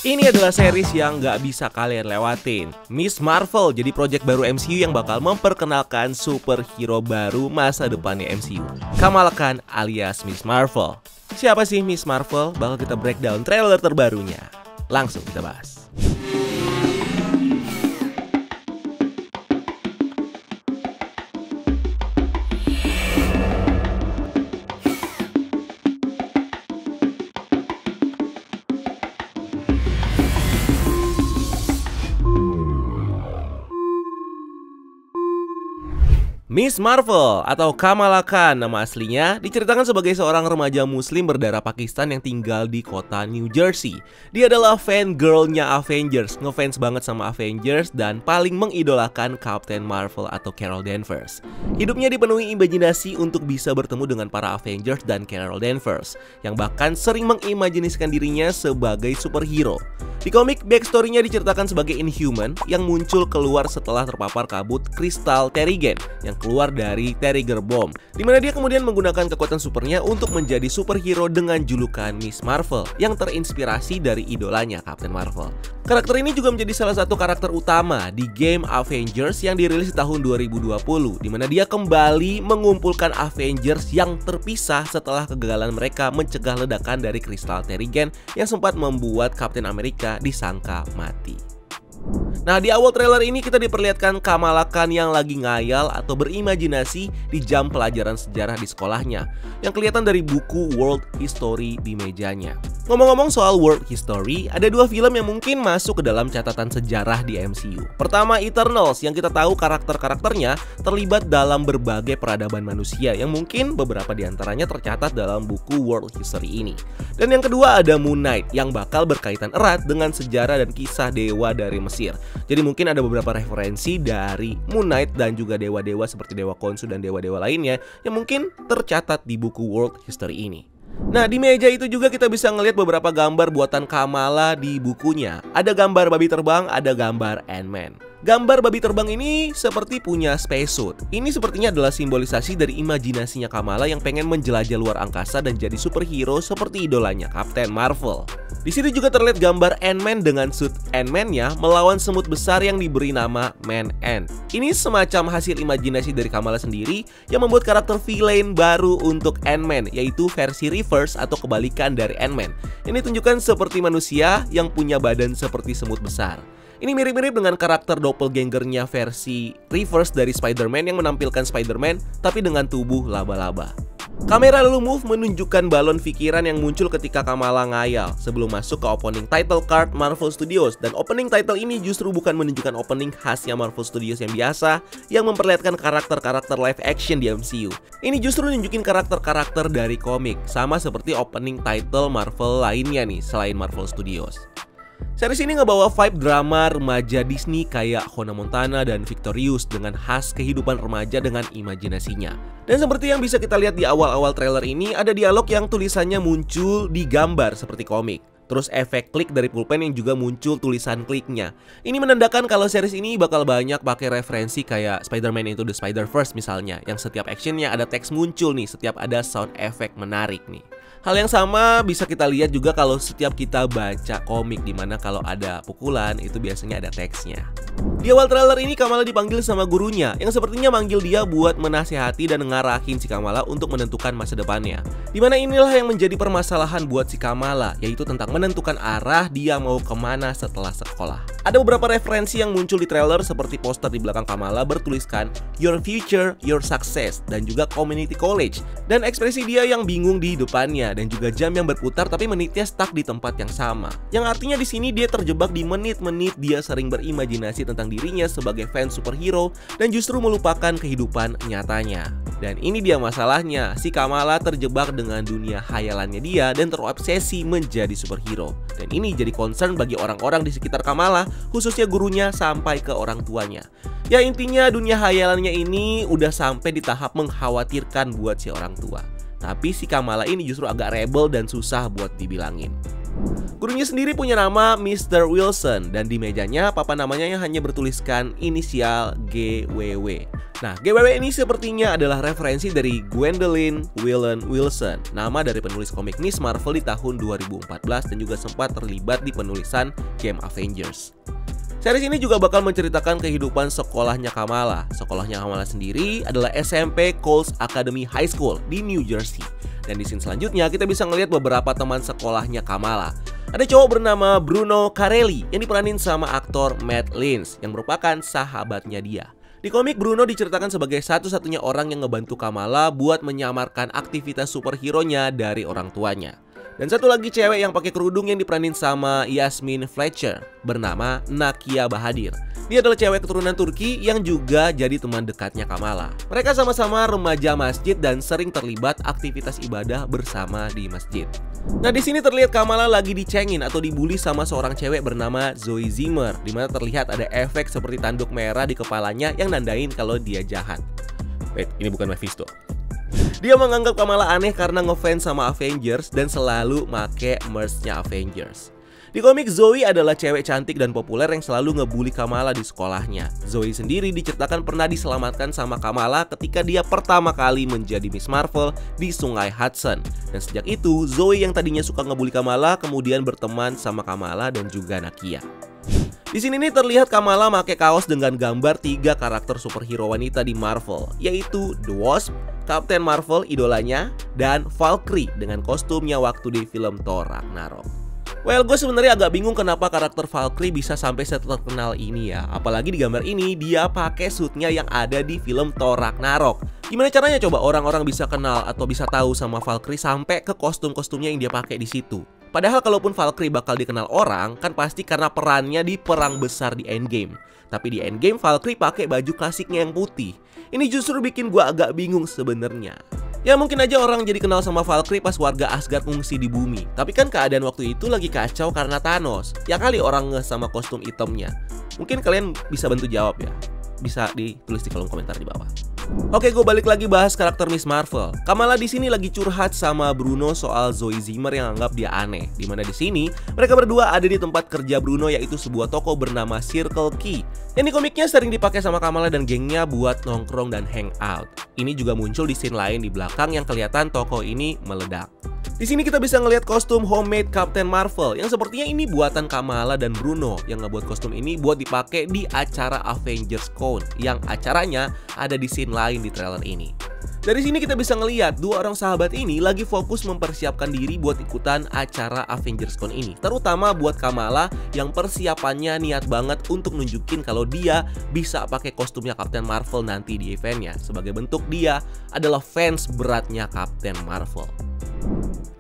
Ini adalah series yang nggak bisa kalian lewatin. Miss Marvel jadi project baru MCU yang bakal memperkenalkan superhero baru masa depannya MCU. Kamala Khan alias Miss Marvel. Siapa sih Miss Marvel? Bakal kita breakdown trailer terbarunya. Langsung kita bahas. Miss Marvel atau Kamala Khan nama aslinya diceritakan sebagai seorang remaja muslim berdarah Pakistan yang tinggal di kota New Jersey. Dia adalah fan girlnya Avengers, ngefans banget sama Avengers dan paling mengidolakan Captain Marvel atau Carol Danvers. Hidupnya dipenuhi imajinasi untuk bisa bertemu dengan para Avengers dan Carol Danvers, yang bahkan sering mengimajinasikan dirinya sebagai superhero. Di komik, backstory-nya diceritakan sebagai Inhuman yang muncul keluar setelah terpapar kabut kristal Terrigen yang keluar dari Terriger Bomb, dimana dia kemudian menggunakan kekuatan supernya untuk menjadi superhero dengan julukan Miss Marvel yang terinspirasi dari idolanya Captain Marvel. Karakter ini juga menjadi salah satu karakter utama di game Avengers yang dirilis di tahun 2020, dimana dia kembali mengumpulkan Avengers yang terpisah setelah kegagalan mereka mencegah ledakan dari kristal Terrigen yang sempat membuat Captain America disangka mati. Nah, di awal trailer ini kita diperlihatkan Kamala Khan yang lagi ngayal atau berimajinasi di jam pelajaran sejarah di sekolahnya, yang kelihatan dari buku World History di mejanya. Ngomong-ngomong soal World History, ada dua film yang mungkin masuk ke dalam catatan sejarah di MCU. Pertama, Eternals, yang kita tahu karakter-karakternya terlibat dalam berbagai peradaban manusia, yang mungkin beberapa diantaranya tercatat dalam buku World History ini. Dan yang kedua ada Moon Knight, yang bakal berkaitan erat dengan sejarah dan kisah dewa dari Mesir. Jadi mungkin ada beberapa referensi dari Moon Knight dan juga dewa-dewa seperti Dewa Khonshu dan dewa-dewa lainnya yang mungkin tercatat di buku World History ini. Nah, di meja itu juga kita bisa ngelihat beberapa gambar buatan Kamala di bukunya. Ada gambar babi terbang, ada gambar Ant-Man. Gambar babi terbang ini seperti punya spacesuit. Ini sepertinya adalah simbolisasi dari imajinasinya Kamala yang pengen menjelajah luar angkasa dan jadi superhero seperti idolanya Captain Marvel. Di situ juga terlihat gambar Ant-Man dengan suit Ant-Man-nya melawan semut besar yang diberi nama Man-Ant. Ini semacam hasil imajinasi dari Kamala sendiri yang membuat karakter villain baru untuk Ant-Man, yaitu versi reverse atau kebalikan dari Ant-Man. Ini tunjukkan seperti manusia yang punya badan seperti semut besar. Ini mirip-mirip dengan karakter doppelgangernya versi reverse dari Spider-Man yang menampilkan Spider-Man tapi dengan tubuh laba-laba. Kamera lalu move menunjukkan balon pikiran yang muncul ketika Kamala ngayal sebelum masuk ke opening title card Marvel Studios. Dan opening title ini justru bukan menunjukkan opening khasnya Marvel Studios yang biasa yang memperlihatkan karakter-karakter live action di MCU. Ini justru nunjukin karakter-karakter dari komik, sama seperti opening title Marvel lainnya nih selain Marvel Studios. Series ini ngebawa vibe drama remaja Disney kayak Hannah Montana dan Victorious dengan khas kehidupan remaja dengan imajinasinya. Dan seperti yang bisa kita lihat di awal-awal trailer ini, ada dialog yang tulisannya muncul di gambar seperti komik. Terus efek klik dari pulpen yang juga muncul tulisan kliknya. Ini menandakan kalau series ini bakal banyak pakai referensi kayak Spider-Man Into the Spider-Verse misalnya, yang setiap actionnya ada teks muncul nih, setiap ada sound effect menarik nih. Hal yang sama bisa kita lihat juga kalau setiap kita baca komik, dimana kalau ada pukulan itu biasanya ada teksnya. Di awal trailer ini Kamala dipanggil sama gurunya yang sepertinya manggil dia buat menasihati dan ngarahin si Kamala untuk menentukan masa depannya. Dimana inilah yang menjadi permasalahan buat si Kamala, yaitu tentang menentukan arah dia mau kemana setelah sekolah. Ada beberapa referensi yang muncul di trailer seperti poster di belakang Kamala bertuliskan Your Future, Your Success dan juga Community College, dan ekspresi dia yang bingung di depannya dan juga jam yang berputar tapi menitnya stuck di tempat yang sama. Yang artinya di sini dia terjebak di menit-menit dia sering berimajinasi tentang dirinya sebagai fans superhero dan justru melupakan kehidupan nyatanya. Dan ini dia masalahnya, si Kamala terjebak dengan dunia khayalannya dia dan terobsesi menjadi superhero. Dan ini jadi concern bagi orang-orang di sekitar Kamala, khususnya gurunya sampai ke orang tuanya. Ya intinya dunia khayalannya ini udah sampai di tahap mengkhawatirkan buat si orang tua. Tapi si Kamala ini justru agak rebel dan susah buat dibilangin. Gurunya sendiri punya nama Mr. Wilson dan di mejanya papan namanya yang hanya bertuliskan inisial GWW. Nah, GWW ini sepertinya adalah referensi dari Gwendolyn Willen Wilson, nama dari penulis komik Miss Marvel di tahun 2014 dan juga sempat terlibat di penulisan game Avengers. Series ini juga bakal menceritakan kehidupan sekolahnya Kamala. Sekolahnya Kamala sendiri adalah SMP Coles Academy High School di New Jersey. Dan di scene selanjutnya kita bisa ngelihat beberapa teman sekolahnya Kamala. Ada cowok bernama Bruno Carelli yang diperanin sama aktor Matt Lynch yang merupakan sahabatnya dia. Di komik, Bruno diceritakan sebagai satu-satunya orang yang ngebantu Kamala buat menyamarkan aktivitas superhero-nya dari orang tuanya. Dan satu lagi cewek yang pakai kerudung yang diperanin sama Yasmin Fletcher bernama Nakia Bahadir. Dia adalah cewek keturunan Turki yang juga jadi teman dekatnya Kamala. Mereka sama-sama remaja masjid dan sering terlibat aktivitas ibadah bersama di masjid. Nah, di sini terlihat Kamala lagi dicengin atau dibully sama seorang cewek bernama Zoe Zimmer, di mana terlihat ada efek seperti tanduk merah di kepalanya yang nandain kalau dia jahat. Wait, ini bukan Mephisto. Dia menganggap Kamala aneh karena ngefans sama Avengers dan selalu make merch-nya Avengers. Di komik, Zoe adalah cewek cantik dan populer yang selalu ngebully Kamala di sekolahnya. Zoe sendiri diceritakan pernah diselamatkan sama Kamala ketika dia pertama kali menjadi Miss Marvel di Sungai Hudson. Dan sejak itu, Zoe yang tadinya suka ngebully Kamala kemudian berteman sama Kamala dan juga Nakia. Di sini nih terlihat Kamala pakai kaos dengan gambar 3 karakter superhero wanita di Marvel, yaitu The Wasp, Captain Marvel idolanya, dan Valkyrie dengan kostumnya waktu di film Thor Ragnarok. Well, gue sebenarnya agak bingung kenapa karakter Valkyrie bisa sampai terkenal ini ya. Apalagi di gambar ini dia pakai suitnya yang ada di film Thor Ragnarok. Gimana caranya coba orang-orang bisa kenal atau bisa tahu sama Valkyrie sampai ke kostum-kostumnya yang dia pakai di situ? Padahal kalaupun Valkyrie bakal dikenal orang, kan pasti karena perannya di perang besar di Endgame. Tapi di Endgame Valkyrie pakai baju klasiknya yang putih. Ini justru bikin gua agak bingung sebenarnya. Ya mungkin aja orang jadi kenal sama Valkyrie pas warga Asgard ngungsi di bumi. Tapi kan keadaan waktu itu lagi kacau karena Thanos. Ya kali orang ngeh sama kostum itemnya. Mungkin kalian bisa bantu jawab ya. Bisa ditulis di kolom komentar di bawah. Oke, gue balik lagi bahas karakter Miss Marvel. Kamala di sini lagi curhat sama Bruno soal Zoe Zimmer yang anggap dia aneh. Dimana di sini mereka berdua ada di tempat kerja Bruno, yaitu sebuah toko bernama Circle Key. Yang di komiknya sering dipakai sama Kamala dan gengnya buat nongkrong dan hangout. Ini juga muncul di scene lain di belakang yang kelihatan toko ini meledak. Di sini kita bisa ngelihat kostum homemade Captain Marvel yang sepertinya ini buatan Kamala dan Bruno yang ngebuat kostum ini buat dipakai di acara Avengers Con yang acaranya ada di scene lain di trailer ini. Dari sini kita bisa ngelihat dua orang sahabat ini lagi fokus mempersiapkan diri buat ikutan acara Avengers Con ini. Terutama buat Kamala yang persiapannya niat banget untuk nunjukin kalau dia bisa pakai kostumnya Captain Marvel nanti di eventnya. Sebagai bentuk dia adalah fans beratnya Captain Marvel.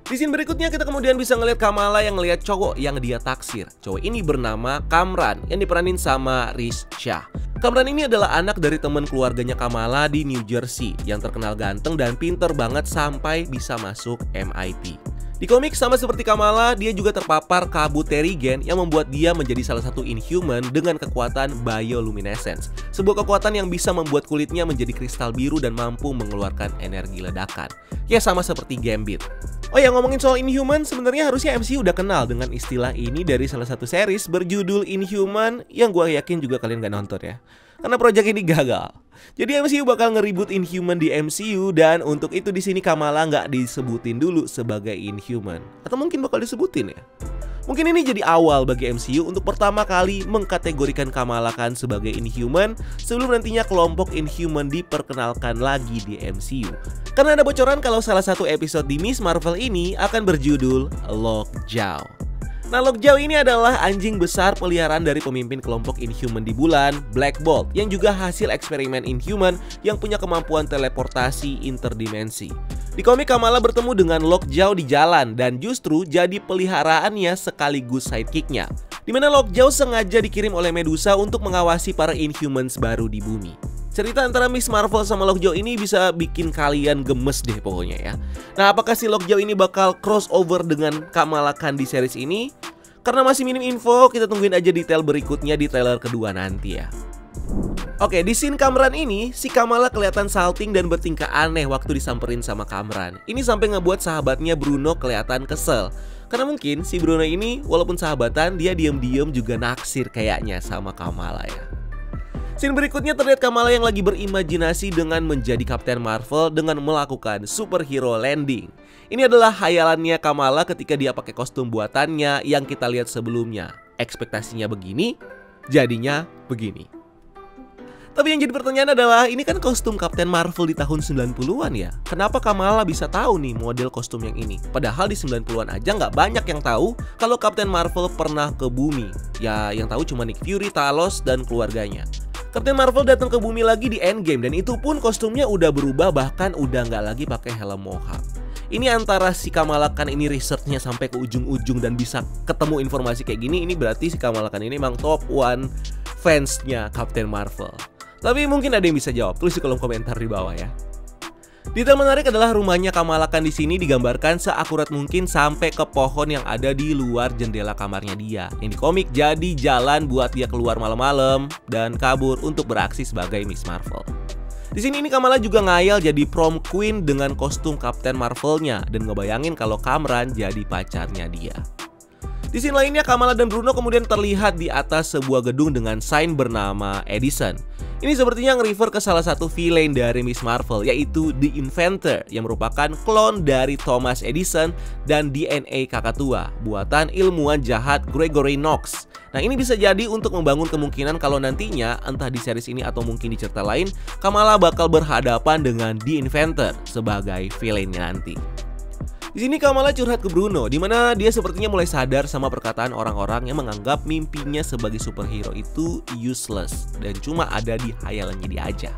Di scene berikutnya kita kemudian bisa ngeliat Kamala yang ngeliat cowok yang dia taksir. Cowok ini bernama Kamran yang diperanin sama Riz Shah. Kamran ini adalah anak dari teman keluarganya Kamala di New Jersey yang terkenal ganteng dan pinter banget sampai bisa masuk MIT. Di komik sama seperti Kamala, dia juga terpapar kabut Terrigen yang membuat dia menjadi salah satu Inhuman dengan kekuatan bioluminescence. Sebuah kekuatan yang bisa membuat kulitnya menjadi kristal biru dan mampu mengeluarkan energi ledakan. Ya sama seperti Gambit. Oh ya, ngomongin soal Inhuman, sebenarnya harusnya MCU udah kenal dengan istilah ini dari salah satu series berjudul Inhuman yang gue yakin juga kalian gak nonton ya. Karena proyek ini gagal. Jadi MCU bakal nge-reboot Inhuman di MCU dan untuk itu di sini Kamala nggak disebutin dulu sebagai Inhuman. Atau mungkin bakal disebutin ya. Mungkin ini jadi awal bagi MCU untuk pertama kali mengkategorikan Kamala Khan sebagai Inhuman sebelum nantinya kelompok Inhuman diperkenalkan lagi di MCU. Karena ada bocoran kalau salah satu episode di Miss Marvel ini akan berjudul Lockjaw. Nah, Lockjaw ini adalah anjing besar peliharaan dari pemimpin kelompok Inhuman di bulan, Black Bolt, yang juga hasil eksperimen Inhuman yang punya kemampuan teleportasi interdimensi. Di komik Kamala bertemu dengan Lockjaw di jalan dan justru jadi peliharaannya sekaligus sidekicknya. Dimana Lockjaw sengaja dikirim oleh Medusa untuk mengawasi para Inhumans baru di bumi. Cerita antara Miss Marvel sama Lockjaw ini bisa bikin kalian gemes deh pokoknya ya. Nah, apakah si Lockjaw ini bakal crossover dengan Kamala Khan di series ini? Karena masih minim info, kita tungguin aja detail berikutnya di trailer kedua nanti ya. Oke, di scene Kamran ini, si Kamala kelihatan salting dan bertingkah aneh waktu disamperin sama Kamran. Ini sampai ngebuat sahabatnya Bruno kelihatan kesel. Karena mungkin si Bruno ini walaupun sahabatan, dia diem-diem juga naksir kayaknya sama Kamala ya. Scene berikutnya terlihat Kamala yang lagi berimajinasi dengan menjadi Kapten Marvel dengan melakukan superhero landing. Ini adalah hayalannya Kamala ketika dia pakai kostum buatannya yang kita lihat sebelumnya. Ekspektasinya begini, jadinya begini. Tapi yang jadi pertanyaan adalah, ini kan kostum Kapten Marvel di tahun 90-an ya. Kenapa Kamala bisa tahu nih model kostum yang ini? Padahal di 90-an aja nggak banyak yang tahu kalau Kapten Marvel pernah ke bumi. Ya, yang tahu cuma Nick Fury, Talos, dan keluarganya. Kapten Marvel datang ke bumi lagi di Endgame, dan itu pun kostumnya udah berubah, bahkan udah nggak lagi pakai helm Mohawk. Ini antara si Kamala Khan ini researchnya sampai ke ujung-ujung dan bisa ketemu informasi kayak gini, ini berarti si Kamala Khan ini emang top one fansnya Kapten Marvel. Tapi mungkin ada yang bisa jawab, tulis di kolom komentar di bawah ya. Detail menarik adalah rumahnya Kamala Khan di sini digambarkan seakurat mungkin sampai ke pohon yang ada di luar jendela kamarnya dia. Yang di komik jadi jalan buat dia keluar malam-malam dan kabur untuk beraksi sebagai Miss Marvel. Di sini ini Kamala juga ngayal jadi prom queen dengan kostum Kapten Marvelnya dan ngebayangin kalau Kamran jadi pacarnya dia. Di scene lainnya Kamala dan Bruno kemudian terlihat di atas sebuah gedung dengan sign bernama Edison. Ini sepertinya nge-refer ke salah satu villain dari Miss Marvel, yaitu The Inventor, yang merupakan klon dari Thomas Edison dan DNA kakak tua, buatan ilmuwan jahat Gregory Knox. Nah, ini bisa jadi untuk membangun kemungkinan kalau nantinya, entah di series ini atau mungkin di cerita lain, Kamala bakal berhadapan dengan The Inventor sebagai villainnya nanti. Di sini Kamala curhat ke Bruno, di mana dia sepertinya mulai sadar sama perkataan orang-orang yang menganggap mimpinya sebagai superhero itu useless dan cuma ada di hayalannya dia aja.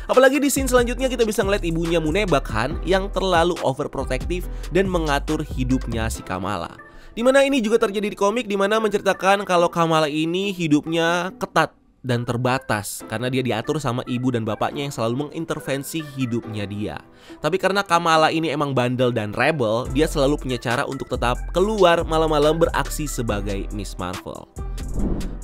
Apalagi di scene selanjutnya kita bisa ngeliat ibunya Munebak Khan yang terlalu overprotective dan mengatur hidupnya si Kamala. Dimana ini juga terjadi di komik, dimana menceritakan kalau Kamala ini hidupnya ketat dan terbatas karena dia diatur sama ibu dan bapaknya yang selalu mengintervensi hidupnya dia. Tapi karena Kamala ini emang bandel dan rebel, dia selalu punya cara untuk tetap keluar malam-malam beraksi sebagai Miss Marvel.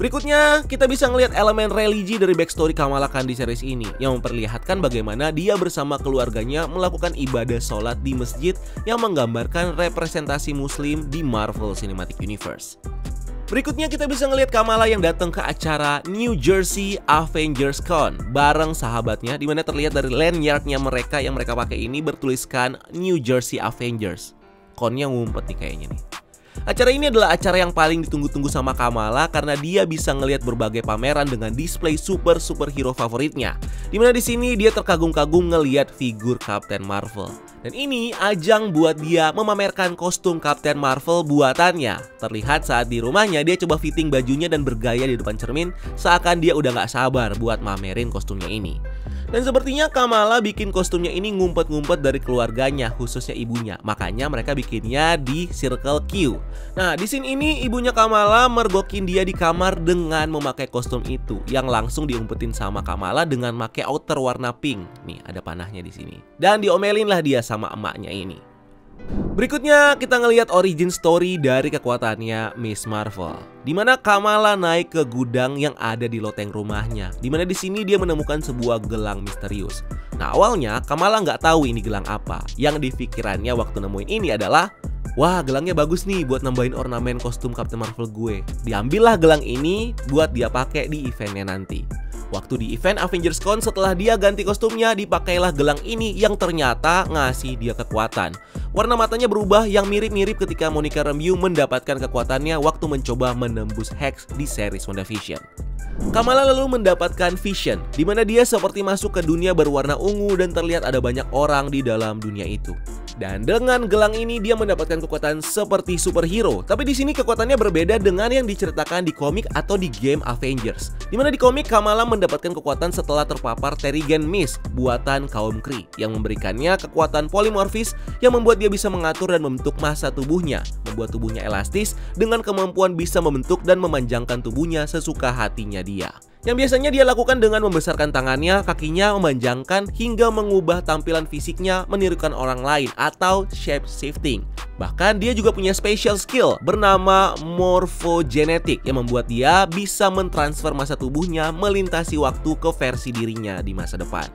Berikutnya kita bisa ngelihat elemen religi dari backstory Kamala Khan di series ini yang memperlihatkan bagaimana dia bersama keluarganya melakukan ibadah sholat di masjid yang menggambarkan representasi muslim di Marvel Cinematic Universe. Berikutnya kita bisa ngelihat Kamala yang datang ke acara New Jersey Avengers Con bareng sahabatnya, dimana terlihat dari lanyardnya mereka yang mereka pakai ini bertuliskan New Jersey Avengers. Connya ngumpet nih kayaknya nih. Acara ini adalah acara yang paling ditunggu-tunggu sama Kamala karena dia bisa ngelihat berbagai pameran dengan display superhero favoritnya. Dimana di sini dia terkagum-kagum ngelihat figur Kapten Marvel. Dan ini ajang buat dia memamerkan kostum Kapten Marvel buatannya. Terlihat saat di rumahnya dia coba fitting bajunya dan bergaya di depan cermin seakan dia udah gak sabar buat mamerin kostumnya ini. Dan sepertinya Kamala bikin kostumnya ini ngumpet-ngumpet dari keluarganya, khususnya ibunya. Makanya mereka bikinnya di Circle Q. Nah, di scene ini ibunya Kamala mergokin dia di kamar dengan memakai kostum itu, yang langsung diumpetin sama Kamala dengan pakai outer warna pink. Nih, ada panahnya di sini. Dan diomelin lah dia sama emaknya ini. Berikutnya kita ngelihat origin story dari kekuatannya Miss Marvel, dimana Kamala naik ke gudang yang ada di loteng rumahnya, dimana di sini dia menemukan sebuah gelang misterius. Nah, awalnya Kamala nggak tahu ini gelang apa. Yang di pikirannya waktu nemuin ini adalah, wah, gelangnya bagus nih buat nambahin ornamen kostum Captain Marvel gue. Diambillah gelang ini buat dia pakai di eventnya nanti. Waktu di event Avengers Con, setelah dia ganti kostumnya, dipakailah gelang ini yang ternyata ngasih dia kekuatan. Warna matanya berubah yang mirip-mirip ketika Monica Rambeau mendapatkan kekuatannya waktu mencoba menembus Hex di series WandaVision. Kamala lalu mendapatkan vision, di mana dia seperti masuk ke dunia berwarna ungu dan terlihat ada banyak orang di dalam dunia itu. Dan dengan gelang ini dia mendapatkan kekuatan seperti superhero. Tapi di sini kekuatannya berbeda dengan yang diceritakan di komik atau di game Avengers. Dimana di komik Kamala mendapatkan kekuatan setelah terpapar Terrigen Mist buatan kaum Kree yang memberikannya kekuatan polimorfis yang membuat dia bisa mengatur dan membentuk massa tubuhnya, membuat tubuhnya elastis dengan kemampuan bisa membentuk dan memanjangkan tubuhnya sesuka hatinya dia. Yang biasanya dia lakukan dengan membesarkan tangannya, kakinya memanjangkan hingga mengubah tampilan fisiknya menirukan orang lain atau shape shifting. Bahkan dia juga punya special skill bernama morphogenetic yang membuat dia bisa mentransfer massa tubuhnya melintasi waktu ke versi dirinya di masa depan.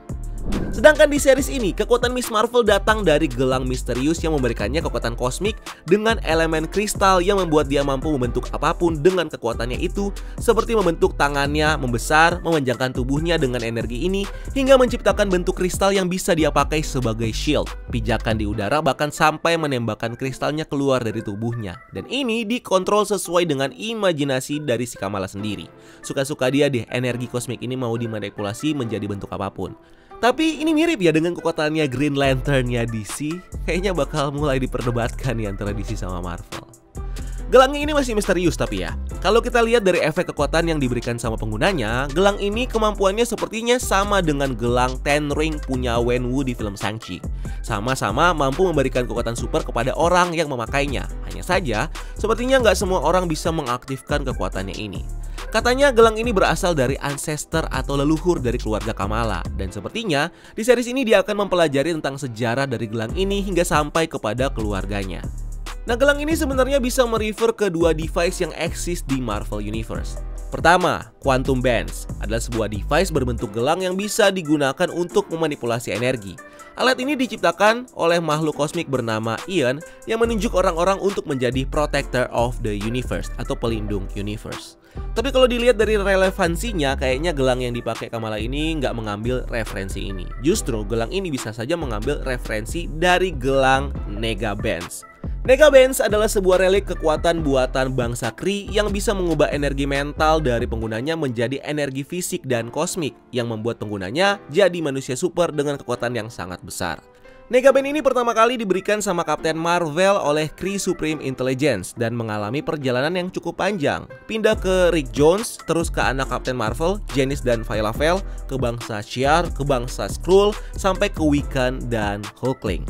Sedangkan di series ini, kekuatan Miss Marvel datang dari gelang misterius yang memberikannya kekuatan kosmik dengan elemen kristal yang membuat dia mampu membentuk apapun dengan kekuatannya itu, seperti membentuk tangannya membesar, memanjangkan tubuhnya dengan energi ini, hingga menciptakan bentuk kristal yang bisa dia pakai sebagai shield, pijakan di udara, bahkan sampai menembakkan kristalnya keluar dari tubuhnya. Dan ini dikontrol sesuai dengan imajinasi dari si Kamala sendiri. Suka-suka dia deh, energi kosmik ini mau dimanipulasi menjadi bentuk apapun. Tapi ini mirip ya dengan kekuatannya Green Lantern-nya DC. Kayaknya bakal mulai diperdebatkan nih antara DC sama Marvel. Gelangnya ini masih misterius tapi ya. Kalau kita lihat dari efek kekuatan yang diberikan sama penggunanya, gelang ini kemampuannya sepertinya sama dengan gelang Ten Ring punya Wenwu di film Shang-Chi. Sama-sama mampu memberikan kekuatan super kepada orang yang memakainya. Hanya saja, sepertinya nggak semua orang bisa mengaktifkan kekuatannya ini. Katanya gelang ini berasal dari ancestor atau leluhur dari keluarga Kamala. Dan sepertinya di series ini dia akan mempelajari tentang sejarah dari gelang ini hingga sampai kepada keluarganya. Nah, gelang ini sebenarnya bisa merefer ke dua device yang eksis di Marvel Universe. Pertama, Quantum Bands adalah sebuah device berbentuk gelang yang bisa digunakan untuk memanipulasi energi. Alat ini diciptakan oleh makhluk kosmik bernama Ion yang menunjuk orang-orang untuk menjadi protector of the universe atau pelindung universe. Tapi kalau dilihat dari relevansinya, kayaknya gelang yang dipakai Kamala ini nggak mengambil referensi ini. Justru gelang ini bisa saja mengambil referensi dari gelang Negabands. Negabands adalah sebuah relik kekuatan buatan bangsa Kree yang bisa mengubah energi mental dari penggunanya menjadi energi fisik dan kosmik yang membuat penggunanya jadi manusia super dengan kekuatan yang sangat besar. Negaband ini pertama kali diberikan sama Kapten Marvel oleh Kree Supreme Intelligence dan mengalami perjalanan yang cukup panjang. Pindah ke Rick Jones, terus ke anak Kapten Marvel, Janice dan Phyla-Vell, ke bangsa Shi'ar, ke bangsa Skrull, sampai ke Wiccan dan Hulkling.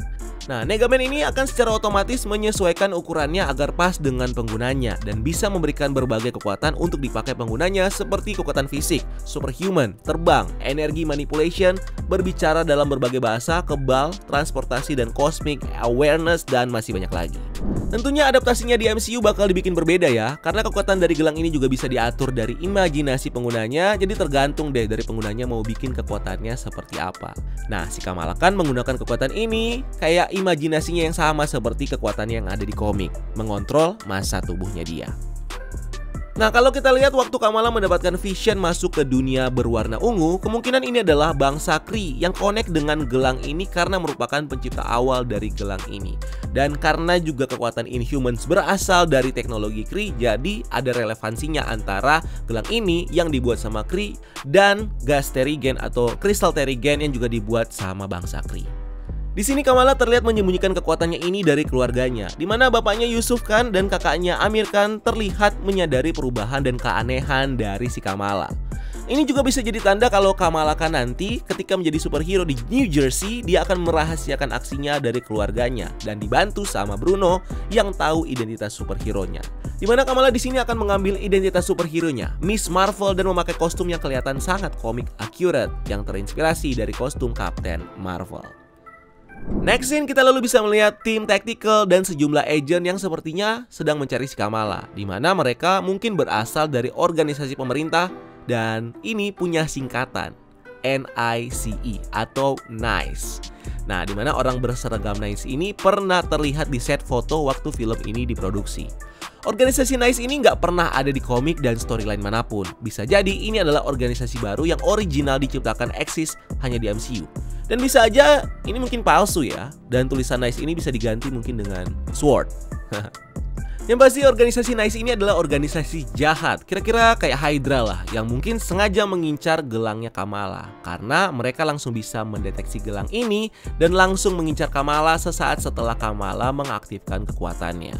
Nah, Negaband ini akan secara otomatis menyesuaikan ukurannya agar pas dengan penggunanya dan bisa memberikan berbagai kekuatan untuk dipakai penggunanya seperti kekuatan fisik, superhuman, terbang, energi manipulation, berbicara dalam berbagai bahasa, kebal, transportasi dan cosmic awareness, dan masih banyak lagi. Tentunya adaptasinya di MCU bakal dibikin berbeda ya, karena kekuatan dari gelang ini juga bisa diatur dari imajinasi penggunanya, jadi tergantung deh dari penggunanya mau bikin kekuatannya seperti apa. Nah, si Kamala kan menggunakan kekuatan ini kayak imajinasinya yang sama seperti kekuatan yang ada di komik, mengontrol massa tubuhnya dia. Nah, kalau kita lihat waktu Kamala mendapatkan vision masuk ke dunia berwarna ungu, kemungkinan ini adalah bangsa Kree yang connect dengan gelang ini karena merupakan pencipta awal dari gelang ini. Dan karena juga kekuatan Inhumans berasal dari teknologi Kree, jadi ada relevansinya antara gelang ini yang dibuat sama Kree dan gas Terrigen atau kristal Terrigen yang juga dibuat sama bangsa Kree. Di sini Kamala terlihat menyembunyikan kekuatannya ini dari keluarganya, di mana bapaknya Yusuf Khan dan kakaknya Amir Khan terlihat menyadari perubahan dan keanehan dari si Kamala. Ini juga bisa jadi tanda kalau Kamala Khan nanti ketika menjadi superhero di New Jersey, dia akan merahasiakan aksinya dari keluarganya dan dibantu sama Bruno yang tahu identitas superhero-nya. Di mana Kamala di sini akan mengambil identitas superhero-nya, Miss Marvel, dan memakai kostum yang kelihatan sangat komik accurate yang terinspirasi dari kostum Captain Marvel. Next scene kita lalu bisa melihat tim tactical dan sejumlah agent yang sepertinya sedang mencari si Kamala, di mana mereka mungkin berasal dari organisasi pemerintah dan ini punya singkatan NICE atau NICE. Nah, di mana orang berseragam NICE ini pernah terlihat di set foto waktu film ini diproduksi. Organisasi NICE ini nggak pernah ada di komik dan storyline manapun. Bisa jadi ini adalah organisasi baru yang original diciptakan eksis hanya di MCU. Dan bisa aja ini mungkin palsu ya. Dan tulisan NICE ini bisa diganti mungkin dengan SWORD. Yang pasti organisasi NICE ini adalah organisasi jahat, kira-kira kayak Hydra lah, yang mungkin sengaja mengincar gelangnya Kamala. Karena mereka langsung bisa mendeteksi gelang ini dan langsung mengincar Kamala sesaat setelah Kamala mengaktifkan kekuatannya.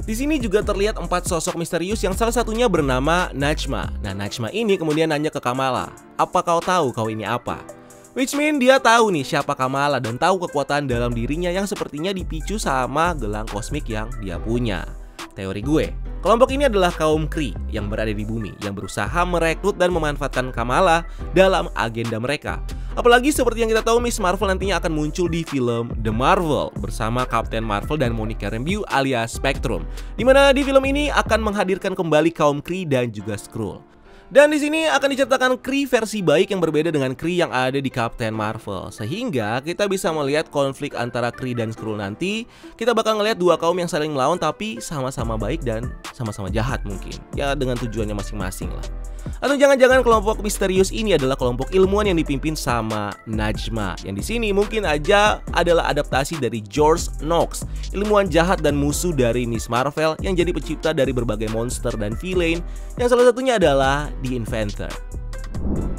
Di sini juga terlihat 4 sosok misterius yang salah satunya bernama Najma. Nah, Najma ini kemudian nanya ke Kamala, "Apa kau tahu kau ini apa?" Which mean dia tahu nih siapa Kamala dan tahu kekuatan dalam dirinya yang sepertinya dipicu sama gelang kosmik yang dia punya. Teori gue, kelompok ini adalah kaum Kree yang berada di bumi yang berusaha merekrut dan memanfaatkan Kamala dalam agenda mereka. Apalagi seperti yang kita tahu, Miss Marvel nantinya akan muncul di film The Marvel bersama Captain Marvel dan Monica Rambeau alias Spectrum, dimana di film ini akan menghadirkan kembali kaum Kree dan juga Skrull. Dan di sini akan diceritakan Kree versi baik yang berbeda dengan Kree yang ada di Captain Marvel. Sehingga kita bisa melihat konflik antara Kree dan Skrull nanti. Kita bakal ngelihat dua kaum yang saling melawan tapi sama-sama baik dan sama-sama jahat mungkin. Ya dengan tujuannya masing-masing lah. Atau jangan-jangan kelompok misterius ini adalah kelompok ilmuwan yang dipimpin sama Najma. Yang di sini mungkin aja adalah adaptasi dari George Knox, ilmuwan jahat dan musuh dari Miss Marvel yang jadi pencipta dari berbagai monster dan villain, yang salah satunya adalah The Inventor.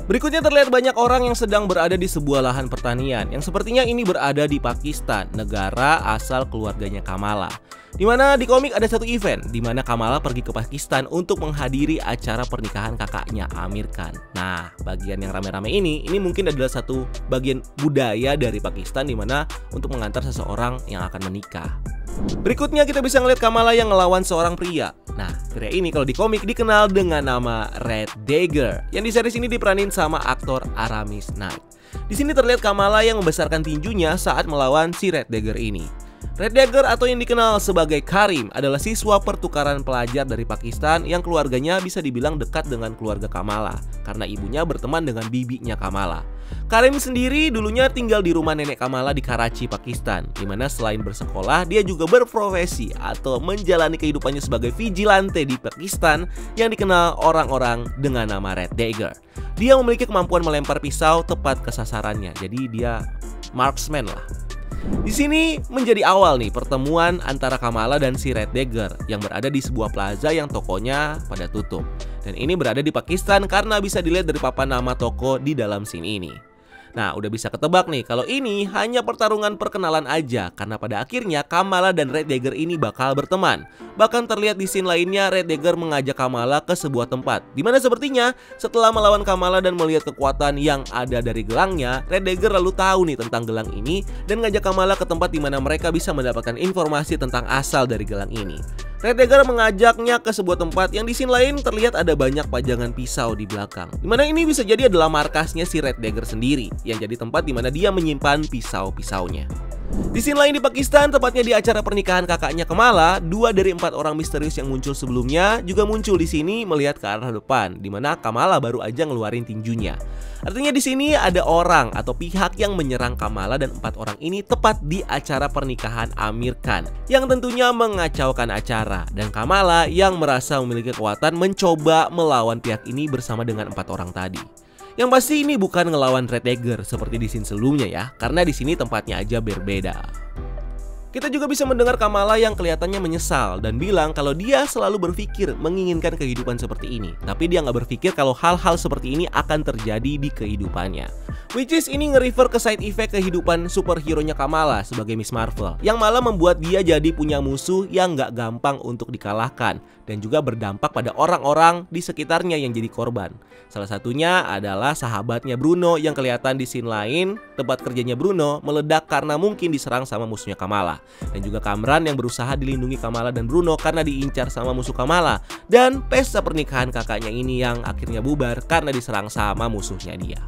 Berikutnya terlihat banyak orang yang sedang berada di sebuah lahan pertanian yang sepertinya ini berada di Pakistan, negara asal keluarganya Kamala. Dimana di komik ada satu event dimana Kamala pergi ke Pakistan untuk menghadiri acara pernikahan kakaknya Amir Khan. Nah, bagian yang rame-rame ini mungkin adalah satu bagian budaya dari Pakistan dimana untuk mengantar seseorang yang akan menikah. Berikutnya kita bisa ngeliat Kamala yang ngelawan seorang pria. Nah, pria ini kalau di komik dikenal dengan nama Red Dagger, yang di series ini diperanin sama aktor Aramis Knight. Di sini terlihat Kamala yang membesarkan tinjunya saat melawan si Red Dagger ini. Red Dagger atau yang dikenal sebagai Karim adalah siswa pertukaran pelajar dari Pakistan yang keluarganya bisa dibilang dekat dengan keluarga Kamala karena ibunya berteman dengan bibinya Kamala. Karim sendiri dulunya tinggal di rumah nenek Kamala di Karachi, Pakistan, dimana selain bersekolah dia juga berprofesi atau menjalani kehidupannya sebagai vigilante di Pakistan yang dikenal orang-orang dengan nama Red Dagger. Dia memiliki kemampuan melempar pisau tepat ke sasarannya, jadi dia marksman lah. Di sini menjadi awal nih pertemuan antara Kamala dan si Red Dagger yang berada di sebuah plaza yang tokonya pada tutup. Dan ini berada di Pakistan karena bisa dilihat dari papan nama toko di dalam scene ini. Nah, udah bisa ketebak nih kalau ini hanya pertarungan perkenalan aja karena pada akhirnya Kamala dan Red Dagger ini bakal berteman. Bahkan terlihat di scene lainnya Red Dagger mengajak Kamala ke sebuah tempat dimana sepertinya setelah melawan Kamala dan melihat kekuatan yang ada dari gelangnya, Red Dagger lalu tahu nih tentang gelang ini dan ngajak Kamala ke tempat dimana mereka bisa mendapatkan informasi tentang asal dari gelang ini. Red Dagger mengajaknya ke sebuah tempat yang di scene lain terlihat ada banyak pajangan pisau di belakang. Dimana ini bisa jadi adalah markasnya si Red Dagger sendiri, yang jadi tempat dimana dia menyimpan pisau-pisaunya. Di scene lain di Pakistan, tepatnya di acara pernikahan kakaknya Kamala, 2 dari 4 orang misterius yang muncul sebelumnya juga muncul di sini melihat ke arah depan, dimana Kamala baru aja ngeluarin tinjunya. Artinya di sini ada orang atau pihak yang menyerang Kamala dan 4 orang ini tepat di acara pernikahan Amir Khan, yang tentunya mengacaukan acara. Dan Kamala yang merasa memiliki kekuatan mencoba melawan pihak ini bersama dengan 4 orang tadi. Yang pasti ini bukan ngelawan Red Dagger seperti di scene sebelumnya ya, karena di sini tempatnya aja berbeda. Kita juga bisa mendengar Kamala yang kelihatannya menyesal dan bilang kalau dia selalu berpikir menginginkan kehidupan seperti ini, tapi dia nggak berpikir kalau hal-hal seperti ini akan terjadi di kehidupannya. Which is ini nge-refer ke side effect kehidupan superhero-nya Kamala sebagai Miss Marvel, yang malah membuat dia jadi punya musuh yang nggak gampang untuk dikalahkan dan juga berdampak pada orang-orang di sekitarnya yang jadi korban. Salah satunya adalah sahabatnya Bruno yang kelihatan di scene lain, tempat kerjanya Bruno meledak karena mungkin diserang sama musuhnya Kamala. Dan juga Kamran yang berusaha dilindungi Kamala dan Bruno karena diincar sama musuh Kamala. Dan pesta pernikahan kakaknya ini yang akhirnya bubar karena diserang sama musuhnya dia.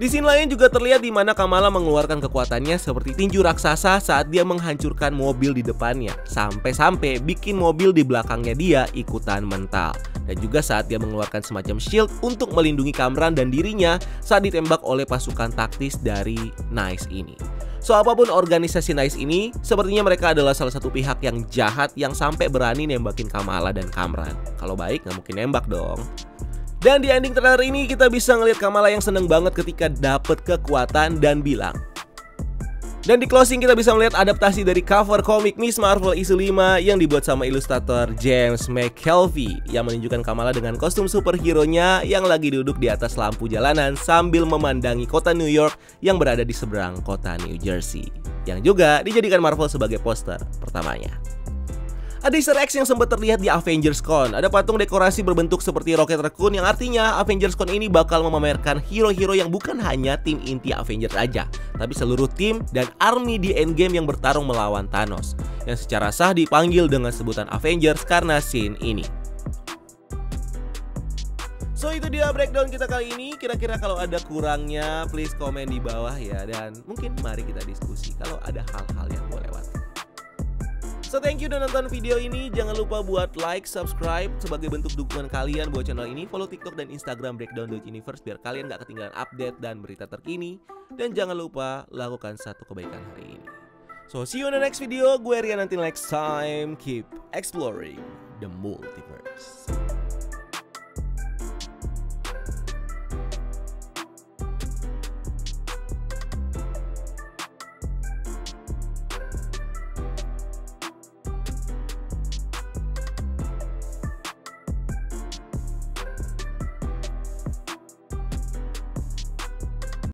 Di scene lain juga terlihat di mana Kamala mengeluarkan kekuatannya seperti tinju raksasa saat dia menghancurkan mobil di depannya, sampai-sampai bikin mobil di belakangnya dia ikutan mental. Dan juga saat dia mengeluarkan semacam shield untuk melindungi Kamran dan dirinya saat ditembak oleh pasukan taktis dari Nice ini. So apapun organisasi Nice ini, sepertinya mereka adalah salah satu pihak yang jahat yang sampai berani nembakin Kamala dan Kamran. Kalau baik nggak mungkin nembak dong. Dan di ending trailer ini kita bisa ngeliat Kamala yang seneng banget ketika dapet kekuatan dan bilang. Dan di closing kita bisa melihat adaptasi dari cover komik Miss Marvel issue 5 yang dibuat sama ilustrator James McKelvey yang menunjukkan Kamala dengan kostum superhero-nya yang lagi duduk di atas lampu jalanan sambil memandangi kota New York yang berada di seberang kota New Jersey, yang juga dijadikan Marvel sebagai poster pertamanya. Ada Easter eggs yang sempat terlihat di Avengers Con. Ada patung dekorasi berbentuk seperti Rocket Raccoon yang artinya Avengers Con ini bakal memamerkan hero-hero yang bukan hanya tim inti Avengers aja, tapi seluruh tim dan army di Endgame yang bertarung melawan Thanos, yang secara sah dipanggil dengan sebutan Avengers karena scene ini. So itu dia breakdown kita kali ini. Kira-kira kalau ada kurangnya please komen di bawah ya. Dan mungkin mari kita diskusi kalau ada hal-hal yang gue lewat. So thank you udah nonton video ini. Jangan lupa buat like, subscribe sebagai bentuk dukungan kalian buat channel ini. Follow TikTok dan Instagram Breakdown.universe biar kalian gak ketinggalan update dan berita terkini. Dan jangan lupa lakukan satu kebaikan hari ini. So see you in the next video. Gue Rian, until next time, keep exploring the multiverse.